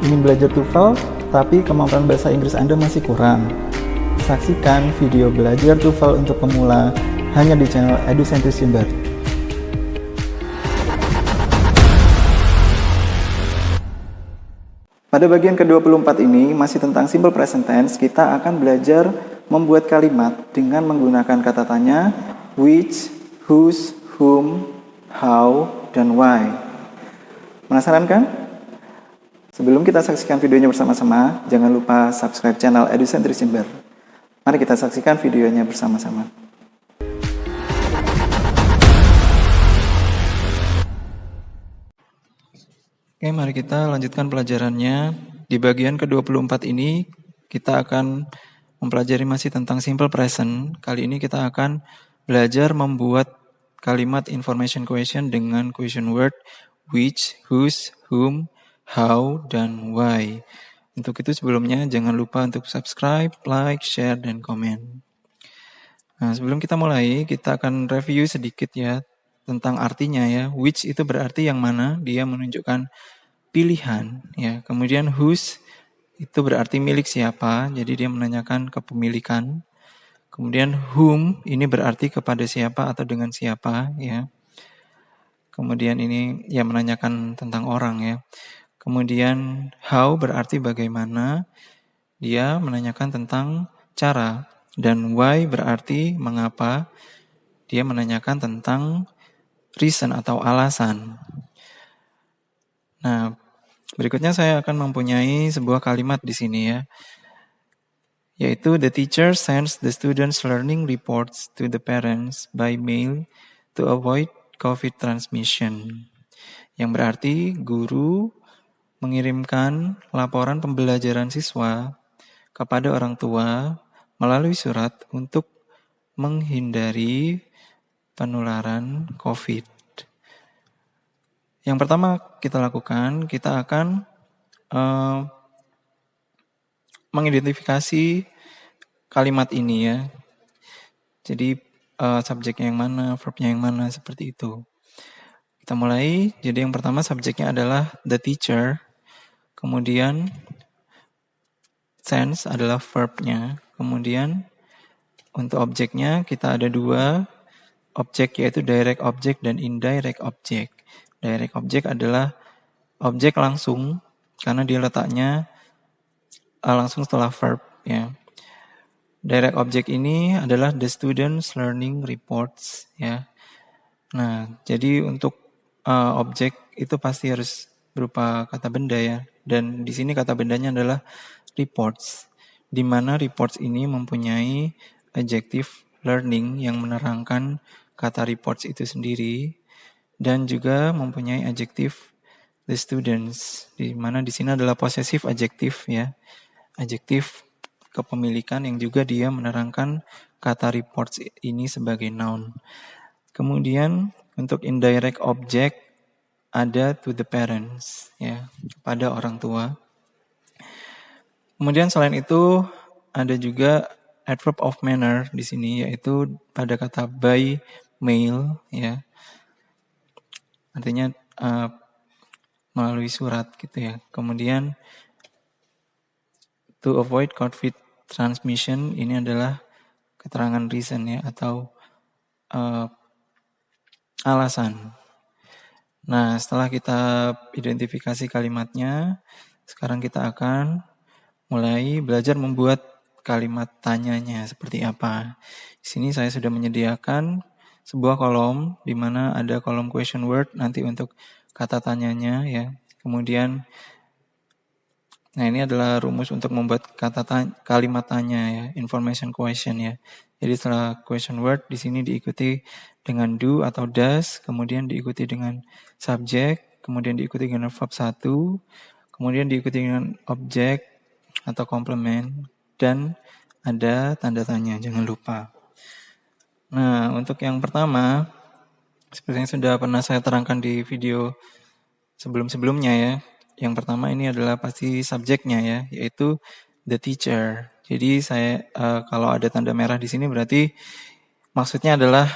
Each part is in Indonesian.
Ingin belajar TOEFL, tapi kemampuan bahasa Inggris Anda masih kurang? Saksikan video belajar TOEFL untuk pemula hanya di channel EduCentris Jember. Pada bagian ke-24 ini masih tentang simple present tense. Kita akan belajar membuat kalimat dengan menggunakan kata tanya which, whose, whom, how, dan why. Penasaran kan? Sebelum kita saksikan videonya bersama-sama, jangan lupa subscribe channel EduCentris Jember. Mari kita saksikan videonya bersama-sama. Oke, mari kita lanjutkan pelajarannya. Di bagian ke-24 ini, kita akan mempelajari masih tentang simple present. Kali ini kita akan belajar membuat kalimat information question dengan question word which, whose, whom, how, dan why. Untuk itu sebelumnya jangan lupa untuk subscribe, like, share, dan komen. Nah, sebelum kita mulai, kita akan review sedikit ya tentang artinya ya. Which itu berarti yang mana, dia menunjukkan pilihan ya. Kemudian whose itu berarti milik siapa, jadi dia menanyakan kepemilikan. Kemudian whom ini berarti kepada siapa atau dengan siapa ya. Kemudian ini ya menanyakan tentang orang ya. Kemudian how berarti bagaimana, dia menanyakan tentang cara. Dan why berarti mengapa, dia menanyakan tentang reason atau alasan. Nah, berikutnya saya akan mempunyai sebuah kalimat di sini ya. Yaitu the teacher sends the students learning reports to the parents by mail to avoid COVID transmission. Yang berarti guru mengirimkan laporan pembelajaran siswa kepada orang tua melalui surat untuk menghindari penularan COVID. Yang pertama kita lakukan, kita akan mengidentifikasi kalimat ini ya. Jadi subjeknya yang mana, verbnya yang mana, seperti itu. Kita mulai, jadi yang pertama subjeknya adalah the teacher. Kemudian sense adalah verbnya. Kemudian untuk objeknya kita ada dua objek, yaitu direct object dan indirect object. Direct object adalah objek langsung karena dia letaknya langsung setelah verb ya. Direct object ini adalah the students learning reports ya. Nah, jadi untuk objek itu pasti harus berupa kata benda ya. Dan di sini kata bendanya adalah reports. Di mana reports ini mempunyai adjective learning yang menerangkan kata reports itu sendiri dan juga mempunyai adjective the students, di mana di sini adalah possessive adjective ya. Adjektif kepemilikan yang juga dia menerangkan kata reports ini sebagai noun. Kemudian untuk indirect object ada to the parents ya, kepada orang tua. Kemudian selain itu ada juga adverb of manner di sini, yaitu pada kata by mail ya. Artinya melalui surat gitu ya. Kemudian to avoid COVID transmission ini adalah keterangan reason ya, atau alasan. Nah, setelah kita identifikasi kalimatnya, sekarang kita akan mulai belajar membuat kalimat tanyanya seperti apa. Di sini saya sudah menyediakan sebuah kolom di mana ada kolom question word nanti untuk kata tanyanya ya. Kemudian nah ini adalah rumus untuk membuat kalimat tanya ya, information question ya. Jadi setelah question word di sini diikuti dengan do atau does, kemudian diikuti dengan subject, kemudian diikuti dengan verb 1, kemudian diikuti dengan object atau complement, dan ada tanda tanya, jangan lupa. Nah, untuk yang pertama, seperti yang sudah pernah saya terangkan di video sebelum-sebelumnya ya. Yang pertama ini adalah pasti subjeknya ya, yaitu the teacher. Jadi saya kalau ada tanda merah di sini berarti maksudnya adalah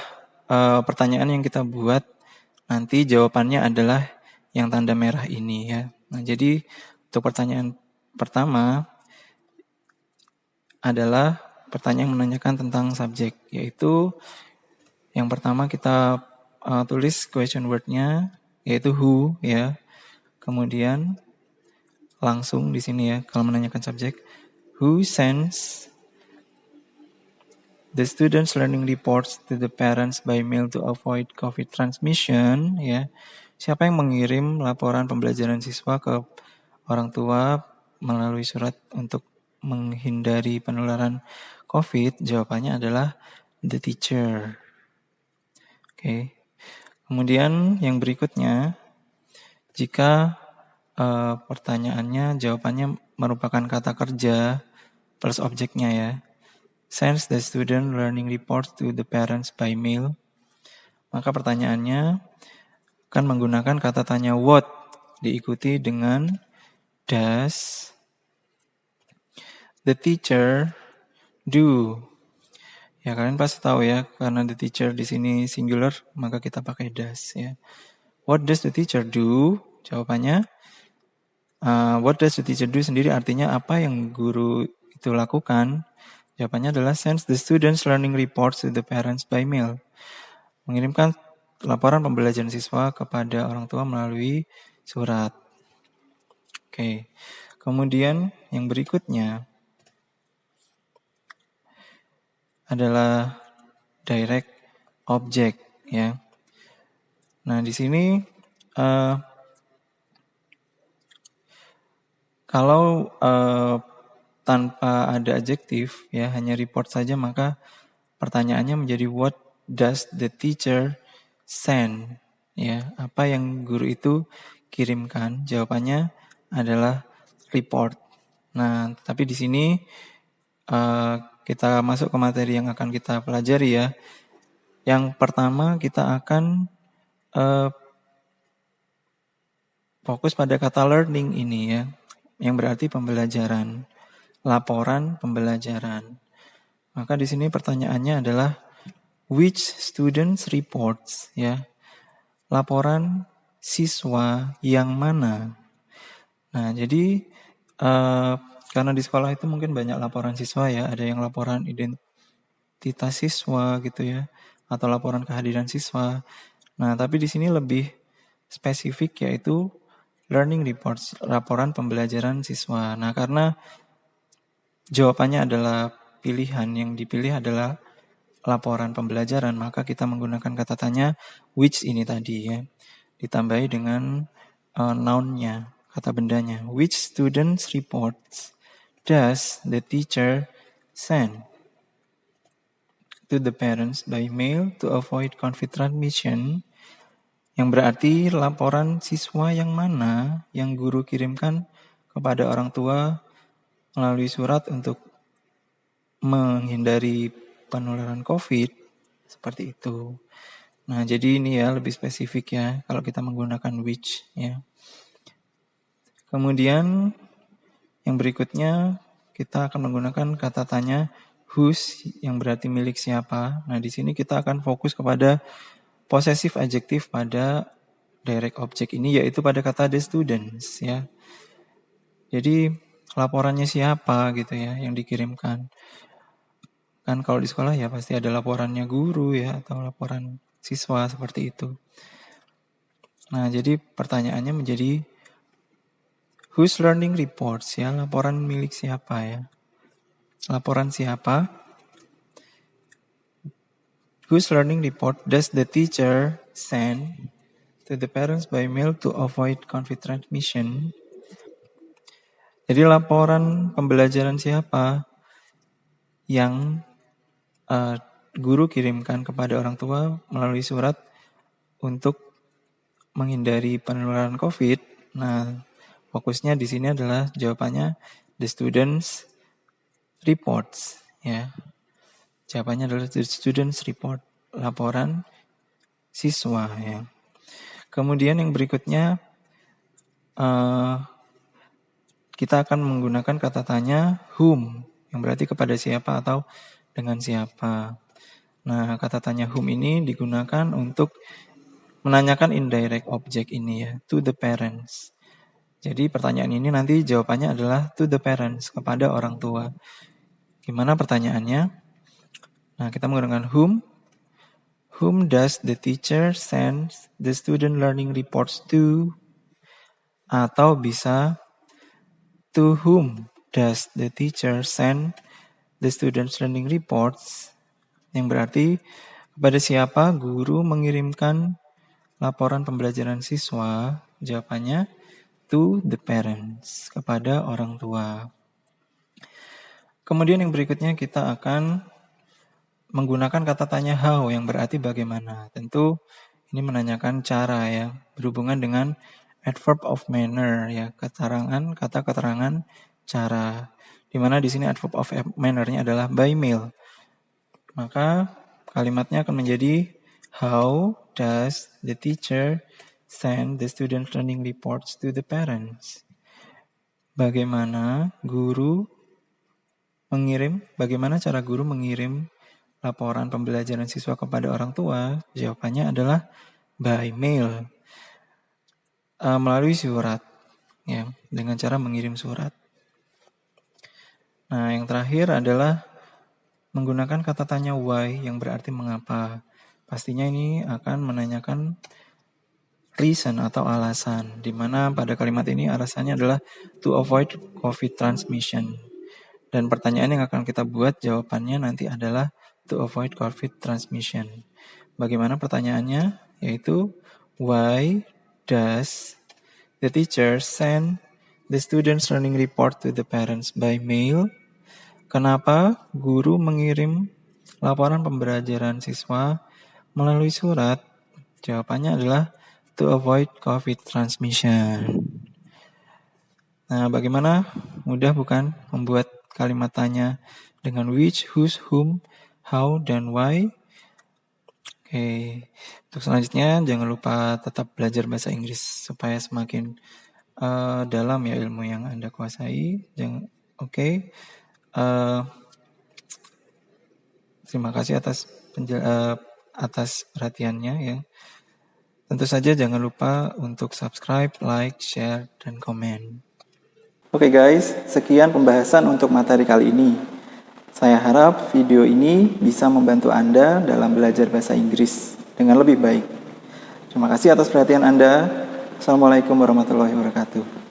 pertanyaan yang kita buat nanti jawabannya adalah yang tanda merah ini ya. Nah, jadi Untuk pertanyaan pertama adalah pertanyaan yang menanyakan tentang subjek, yaitu yang pertama kita tulis question word-nya, yaitu who ya. Kemudian langsung di sini ya, kalau menanyakan subjek, who sends the students' learning reports to the parents by mail to avoid COVID transmission ya. Siapa yang mengirim laporan pembelajaran siswa ke orang tua melalui surat untuk menghindari penularan COVID? Jawabannya adalah the teacher. Oke. Kemudian yang berikutnya, jika pertanyaannya jawabannya merupakan kata kerja plus objeknya ya. Sends the student learning report to the parents by mail. Maka pertanyaannya akan menggunakan kata tanya what diikuti dengan does the teacher do. Ya kalian pasti tahu ya, karena the teacher di sini singular, maka kita pakai does ya. What does the teacher do? Jawabannya what does the teacher do sendiri artinya apa yang guru itu lakukan. Jawabannya adalah sends the students learning reports to the parents by mail. Mengirimkan laporan pembelajaran siswa kepada orang tua melalui surat. Oke. Kemudian yang berikutnya adalah direct object ya. Nah, di sini kalau tanpa ada adjektif ya, hanya report saja, maka pertanyaannya menjadi what does the teacher send? Ya, apa yang guru itu kirimkan? Jawabannya adalah report. Nah, tapi di sini kita masuk ke materi yang akan kita pelajari ya. Yang pertama kita akan fokus pada kata learning ini ya, yang berarti pembelajaran, laporan pembelajaran. Maka di sini pertanyaannya adalah which students reports ya, laporan siswa yang mana. Nah jadi karena di sekolah itu mungkin banyak laporan siswa ya, ada yang laporan identitas siswa gitu ya, atau laporan kehadiran siswa. Nah tapi di sini lebih spesifik yaitu learning reports, laporan pembelajaran siswa. Nah karena jawabannya adalah pilihan, yang dipilih adalah laporan pembelajaran, maka kita menggunakan kata tanya which ini tadi ya, ditambahi dengan noun-nya, kata bendanya. Which students reports does the teacher send to the parents by mail to avoid COVID transmission? Yang berarti laporan siswa yang mana yang guru kirimkan kepada orang tua melalui surat untuk menghindari penularan COVID, seperti itu. Nah, jadi ini ya lebih spesifik ya kalau kita menggunakan which ya. Kemudian yang berikutnya kita akan menggunakan kata tanya whose yang berarti milik siapa. Nah, di sini kita akan fokus kepada possessive adjektif pada direct object ini, yaitu pada kata the students ya. Jadi laporannya siapa gitu ya yang dikirimkan. Kan kalau di sekolah ya pasti ada laporannya guru ya, atau laporan siswa seperti itu. Nah jadi pertanyaannya menjadi whose learning reports ya, laporan milik siapa ya. Laporan siapa? Whose learning report does the teacher send to the parents by mail to avoid COVID transmission? Jadi laporan pembelajaran siapa yang guru kirimkan kepada orang tua melalui surat untuk menghindari penularan COVID. Nah, fokusnya di sini adalah jawabannya the students reports ya. Jawabannya adalah the students report, laporan siswa ya. Kemudian yang berikutnya kita akan menggunakan kata tanya whom, yang berarti kepada siapa atau dengan siapa. Nah, kata tanya whom ini digunakan untuk menanyakan indirect object ini ya, to the parents. Jadi pertanyaan ini nanti jawabannya adalah to the parents, kepada orang tua. Gimana pertanyaannya? Nah, kita menggunakan whom. Whom does the teacher send the student learning reports to? Atau bisa to whom does the teacher send the students learning reports? Yang berarti kepada siapa guru mengirimkan laporan pembelajaran siswa? Jawabannya to the parents, kepada orang tua. Kemudian yang berikutnya kita akan menggunakan kata tanya how yang berarti bagaimana. Tentu ini menanyakan cara ya, berhubungan dengan adverb of manner ya, kata keterangan cara. Di mana di sini adverb of manner-nya adalah by mail. Maka kalimatnya akan menjadi how does the teacher send the student learning reports to the parents? Bagaimana cara guru mengirim laporan pembelajaran siswa kepada orang tua? Jawabannya adalah by mail. Melalui surat, ya, dengan cara mengirim surat. Nah, yang terakhir adalah menggunakan kata tanya why yang berarti mengapa. Pastinya ini akan menanyakan reason atau alasan, di mana pada kalimat ini alasannya adalah to avoid COVID transmission. Dan pertanyaan yang akan kita buat jawabannya nanti adalah to avoid COVID transmission. Bagaimana pertanyaannya? Yaitu why does the teacher send the students learning report to the parents by mail? Kenapa guru mengirim laporan pembelajaran siswa melalui surat? Jawabannya adalah to avoid COVID transmission. Nah, bagaimana? Mudah bukan membuat kalimat tanya dengan which, whose, whom, how, dan why? Oke, untuk selanjutnya jangan lupa tetap belajar bahasa Inggris supaya semakin dalam ya ilmu yang Anda kuasai. Terima kasih atas perhatiannya ya. Tentu saja jangan lupa untuk subscribe, like, share, dan komen. Oke guys, sekian pembahasan untuk materi kali ini. Saya harap video ini bisa membantu Anda dalam belajar bahasa Inggris dengan lebih baik. Terima kasih atas perhatian Anda. Assalamualaikum warahmatullahi wabarakatuh.